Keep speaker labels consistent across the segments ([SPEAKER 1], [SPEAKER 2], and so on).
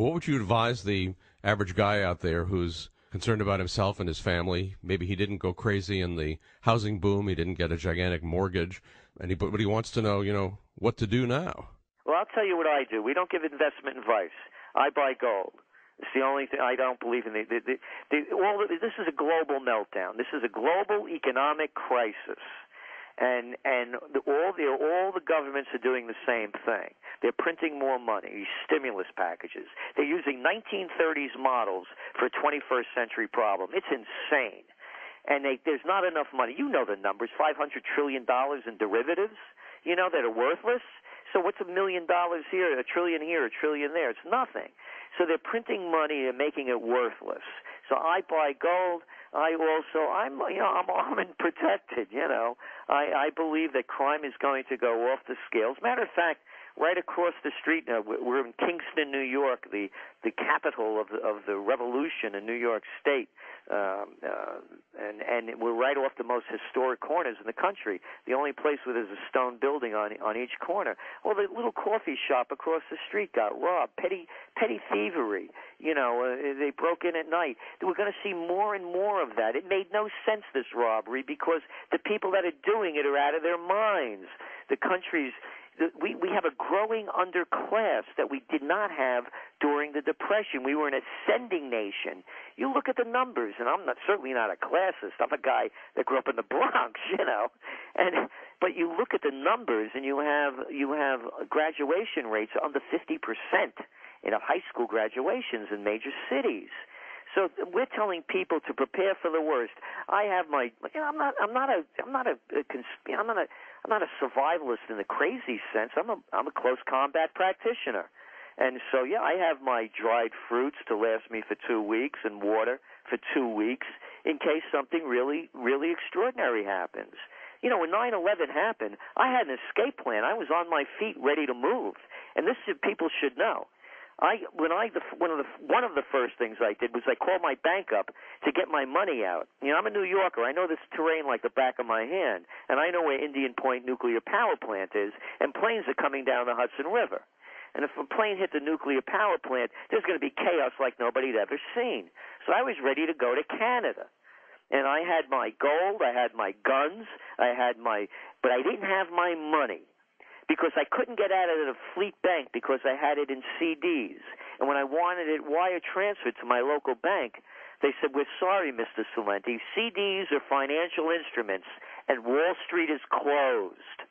[SPEAKER 1] What would you advise the average guy out there who's concerned about himself and his family? Maybe he didn't go crazy in the housing boom. He didn't get a gigantic mortgage. But he wants to know, what to do now.
[SPEAKER 2] Well, I'll tell you what I do. We don't give investment advice. I buy gold. It's the only thing I don't believe in. This is a global meltdown. This is a global economic crisis. And all the governments are doing the same thing. They're printing more money, stimulus packages. They're using 1930s models for a 21st century problem. It's insane. And there's not enough money. You know the numbers, $500 trillion in derivatives, that are worthless. So what's $1 million here, $1 trillion here, $1 trillion there? It's nothing. So they're printing money and making it worthless. So I buy gold. I'm armed and protected. I believe that crime is going to go off the scales. Matter of fact, right across the street now, we're in Kingston, New York, the capital of the revolution in New York State, and we're right off the most historic corners in the country. The only place where there's a stone building on each corner. Well, the little coffee shop across the street got robbed. Petty thievery. They broke in at night. We're going to see more and more of that. It made no sense, this robbery, because the people that are doing it are out of their minds. The country's we have a growing underclass that we did not have during the Depression. We were an ascending nation. You look at the numbers, and I'm certainly not a classist. I'm a guy that grew up in the Bronx, but you look at the numbers, and you have graduation rates under 50% in high school graduations in major cities. So we're telling people to prepare for the worst. I have my, I'm not a survivalist in the crazy sense. I'm a close combat practitioner, and so I have my dried fruits to last me for 2 weeks and water for 2 weeks in case something really, really extraordinary happens. When 9/11 happened, I had an escape plan. I was on my feet, ready to move, and this people should know. One of the first things I did was I called my bank up to get my money out. I'm a New Yorker. I know this terrain like the back of my hand, and I know where Indian Point nuclear power plant is, and planes are coming down the Hudson River. And if a plane hit the nuclear power plant, there's going to be chaos like nobody'd ever seen. So I was ready to go to Canada. And I had my gold, I had my guns, but I didn't have my money, because I couldn't get out of the Fleet Bank because I had it in CDs. And when I wanted it wire transferred to my local bank, they said, "We're sorry, Mr. Celente, CDs are financial instruments, and Wall Street is closed."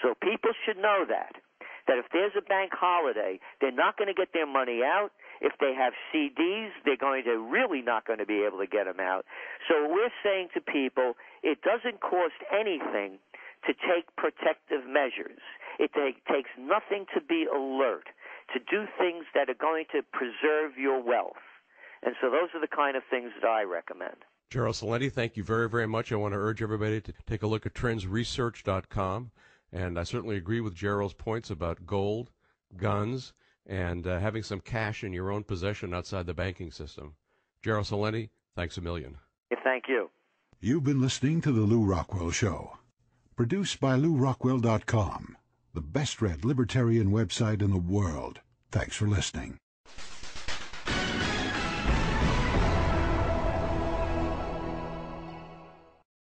[SPEAKER 2] So people should know that if there's a bank holiday, they're not going to get their money out. If they have CDs, they're really not going to be able to get them out. So we're saying to people, it doesn't cost anything to take protective measures. It takes nothing to be alert, to do things that are going to preserve your wealth. And so those are the kind of things that I recommend.
[SPEAKER 1] Gerald Celente, thank you very, very much. I want to urge everybody to take a look at trendsresearch.com. And I certainly agree with Gerald's points about gold, guns, and having some cash in your own possession outside the banking system. Gerald Celente, thanks a million.
[SPEAKER 2] Thank you.
[SPEAKER 3] You've been listening to The Lou Rockwell Show. Produced by LouRockwell.com, the best-read libertarian website in the world. Thanks for listening.